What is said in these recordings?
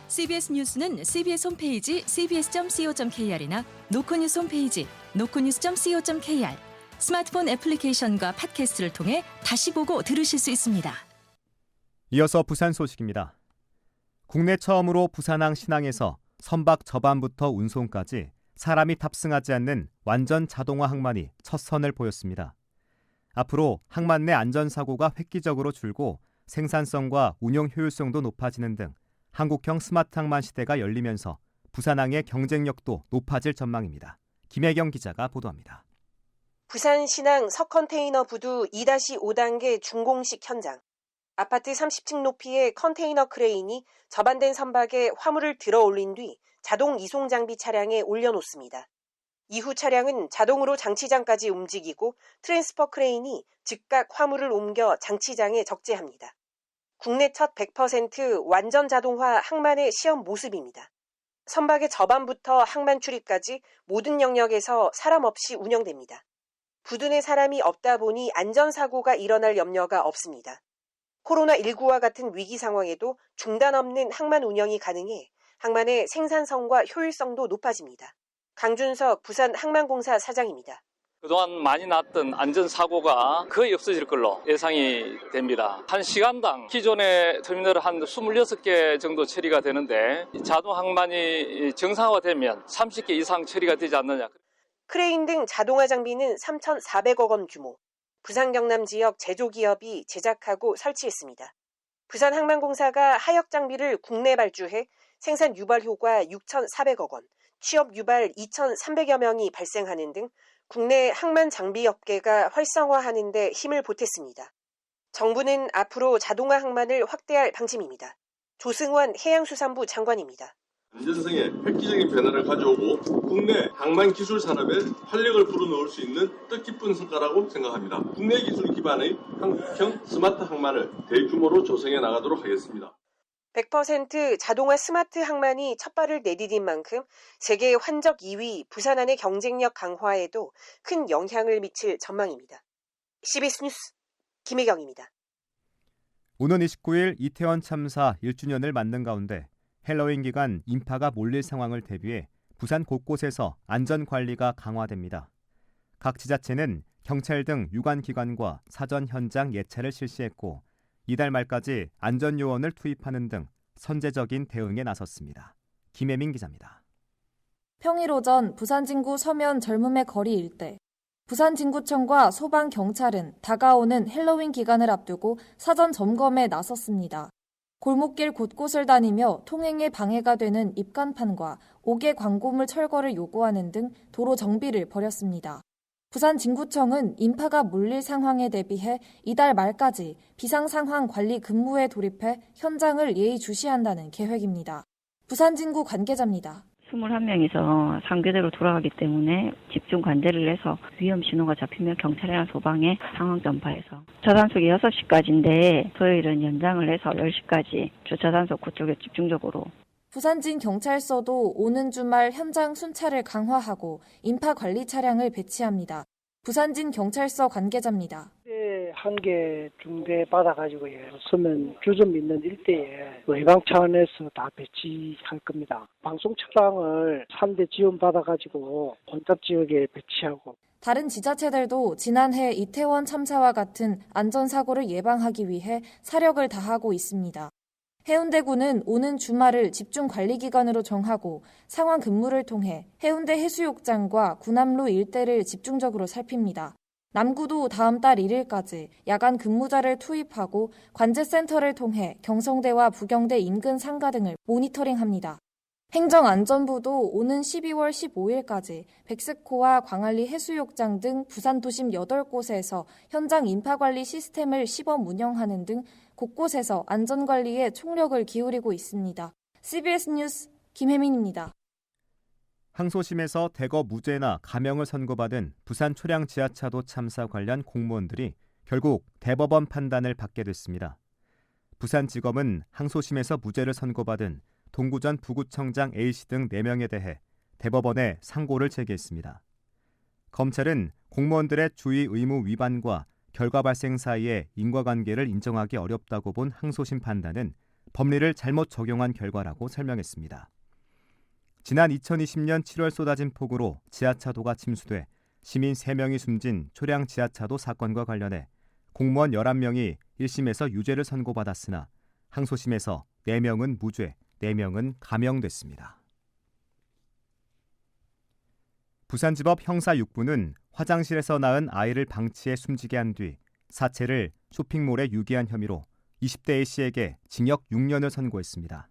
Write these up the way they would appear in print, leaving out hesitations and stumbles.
CBS 뉴스는 CBS 홈페이지 cbs.co.kr이나 노코뉴스 홈페이지 노코뉴스.co.kr, 스마트폰 애플리케이션과 팟캐스트를 통해 다시 보고 들으실 수 있습니다. 이어서 부산 소식입니다. 국내 처음으로 부산항 신항에서 선박 저반부터 운송까지 사람이 탑승하지 않는 완전 자동화 항만이 첫 선을 보였습니다. 앞으로 항만 내 안전사고가 획기적으로 줄고 생산성과 운용 효율성도 높아지는 등 한국형 스마트 항만 시대가 열리면서 부산항의 경쟁력도 높아질 전망입니다. 김혜경 기자가 보도합니다. 부산 신항 서컨테이너 부두 2-5단계 준공식 현장. 아파트 30층 높이의 컨테이너 크레인이 접안된 선박에 화물을 들어 올린 뒤 자동 이송 장비 차량에 올려놓습니다. 이후 차량은 자동으로 장치장까지 움직이고 트랜스퍼 크레인이 즉각 화물을 옮겨 장치장에 적재합니다. 국내 첫 100% 완전 자동화 항만의 시험 모습입니다. 선박의 저반부터 항만 출입까지 모든 영역에서 사람 없이 운영됩니다. 부두 내 사람이 없다 보니 안전사고가 일어날 염려가 없습니다. 코로나19와 같은 위기 상황에도 중단 없는 항만 운영이 가능해 항만의 생산성과 효율성도 높아집니다. 강준석 부산 항만공사 사장입니다. 그동안 많이 났던 안전사고가 거의 없어질 걸로 예상이 됩니다. 한 시간당 기존의 터미널 한 26개 정도 처리가 되는데 자동 항만이 정상화되면 30개 이상 처리가 되지 않느냐. 크레인 등 자동화 장비는 3,400억 원 규모. 부산 경남 지역 제조기업이 제작하고 설치했습니다. 부산항만공사가 하역 장비를 국내 발주해 생산 유발 효과 6,400억 원, 취업 유발 2,300여 명이 발생하는 등 국내 항만 장비 업계가 활성화하는 데 힘을 보탰습니다. 정부는 앞으로 자동화 항만을 확대할 방침입니다. 조승원 해양수산부 장관입니다. 안전성에 획기적인 변화를 가져오고 국내 항만 기술 산업에 활력을 불어넣을 수 있는 뜻깊은 성과라고 생각합니다. 국내 기술 기반의 한국형 스마트 항만을 대규모로 조성해 나가도록 하겠습니다. 100% 자동화 스마트 항만이 첫 발을 내디딘 만큼 세계 환적 2위 부산항의 경쟁력 강화에도 큰 영향을 미칠 전망입니다. CBS 뉴스 김혜경입니다. 오는 29일 이태원 참사 1주년을 맞는 가운데 헬로윈 기간 인파가 몰릴 상황을 대비해 부산 곳곳에서 안전관리가 강화됩니다. 각 지자체는 경찰 등 유관기관과 사전 현장 예찰을 실시했고 이달 말까지 안전요원을 투입하는 등 선제적인 대응에 나섰습니다. 김혜민 기자입니다. 평일 오전 부산 진구 서면 젊음의 거리 일대. 부산 진구청과 소방, 경찰은 다가오는 헬로윈 기간을 앞두고 사전 점검에 나섰습니다. 골목길 곳곳을 다니며 통행에 방해가 되는 입간판과 5개 광고물 철거를 요구하는 등 도로 정비를 벌였습니다. 부산 진구청은 인파가 몰릴 상황에 대비해 이달 말까지 비상상황 관리 근무에 돌입해 현장을 예의주시한다는 계획입니다. 부산 진구 관계자입니다. 21명이서 상계대로 돌아가기 때문에 집중 관제를 해서 위험 신호가 잡히면 경찰이나 소방에 상황 전파해서 주차단속이 6시까지인데 토요일은 연장을 해서 10시까지 주차단속 그쪽에 집중적으로. 부산진 경찰서도 오는 주말 현장 순찰을 강화하고 인파 관리 차량을 배치합니다. 부산진 경찰서 관계자입니다. 한 개 중대 받아가지고 서면 주점 있는 일대에 예방 차원에서 다 배치할 겁니다. 방송 차량을 3대 지원 받아가지고 혼잡 지역에 배치하고. 다른 지자체들도 지난해 이태원 참사와 같은 안전사고를 예방하기 위해 사력을 다하고 있습니다. 해운대구는 오는 주말을 집중관리기간으로 정하고 상황 근무를 통해 해운대 해수욕장과 구남로 일대를 집중적으로 살핍니다. 남구도 다음 달 1일까지 야간 근무자를 투입하고 관제센터를 통해 경성대와 부경대 인근 상가 등을 모니터링합니다. 행정안전부도 오는 12월 15일까지 백스코와 광안리 해수욕장 등 부산 도심 8곳에서 현장 인파관리 시스템을 시범 운영하는 등 곳곳에서 안전관리에 총력을 기울이고 있습니다. CBS 뉴스 김혜민입니다. 항소심에서 대거 무죄나 감형을 선고받은 부산 초량 지하차도 참사 관련 공무원들이 결국 대법원 판단을 받게 됐습니다. 부산지검은 항소심에서 무죄를 선고받은 동구전 부구청장 A씨 등 4명에 대해 대법원에 상고를 제기했습니다. 검찰은 공무원들의 주의 의무 위반과 결과 발생 사이의 인과관계를 인정하기 어렵다고 본 항소심 판단은 법리를 잘못 적용한 결과라고 설명했습니다. 지난 2020년 7월 쏟아진 폭우로 지하차도가 침수돼 시민 3명이 숨진 초량 지하차도 사건과 관련해 공무원 11명이 1심에서 유죄를 선고받았으나 항소심에서 4명은 무죄, 4명은 감형됐습니다. 부산지법 형사 6부는 화장실에서 낳은 아이를 방치해 숨지게 한 뒤 사체를 쇼핑몰에 유기한 혐의로 20대 A씨에게 징역 6년을 선고했습니다.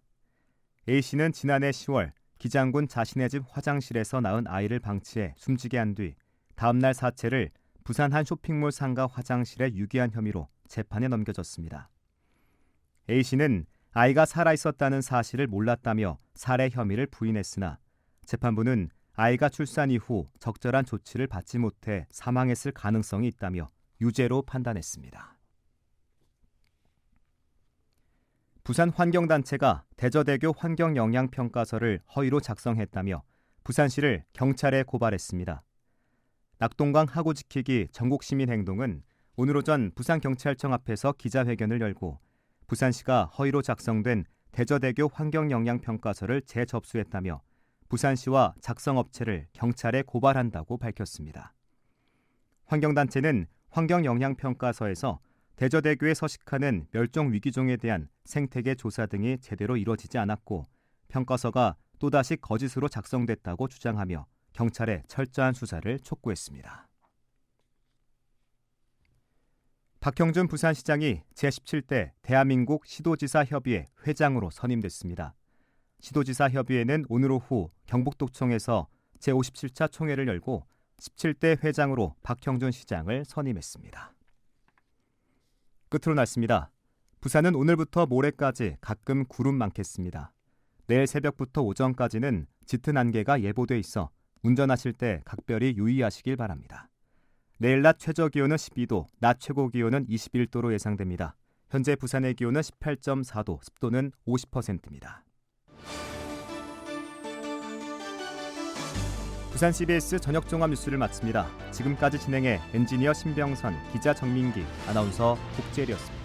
A씨는 지난해 10월 기장군 자신의 집 화장실에서 낳은 아이를 방치해 숨지게 한 뒤 다음날 사체를 부산 한 쇼핑몰 상가 화장실에 유기한 혐의로 재판에 넘겨졌습니다. A씨는 아이가 살아있었다는 사실을 몰랐다며 살해 혐의를 부인했으나 재판부는 아이가 출산 이후 적절한 조치를 받지 못해 사망했을 가능성이 있다며 유죄로 판단했습니다. 부산 환경단체가 대저대교 환경영향평가서를 허위로 작성했다며 부산시를 경찰에 고발했습니다. 낙동강 하구 지키기 전국시민행동은 오늘 오전 부산경찰청 앞에서 기자회견을 열고 부산시가 허위로 작성된 대저대교 환경영향평가서를 재접수했다며 부산시와 작성업체를 경찰에 고발한다고 밝혔습니다. 환경단체는 환경영향평가서에서 대저대교에 서식하는 멸종위기종에 대한 생태계 조사 등이 제대로 이뤄지지 않았고 평가서가 또다시 거짓으로 작성됐다고 주장하며 경찰에 철저한 수사를 촉구했습니다. 박형준 부산시장이 제17대 대한민국 시도지사 협의회 회장으로 선임됐습니다. 시도지사 협의회는 오늘 오후 경북도청에서 제57차 총회를 열고 17대 회장으로 박형준 시장을 선임했습니다. 끝으로 날씨입니다. 부산은 오늘부터 모레까지 가끔 구름 많겠습니다. 내일 새벽부터 오전까지는 짙은 안개가 예보돼 있어 운전하실 때 각별히 유의하시길 바랍니다. 내일 낮 최저기온은 12도, 낮 최고기온은 21도로 예상됩니다. 현재 부산의 기온은 18.4도, 습도는 50%입니다. 부산 CBS 저녁 종합 뉴스를 마칩니다. 지금까지 진행해 엔지니어 신병선, 기자 정민기, 아나운서 복재리였습니다.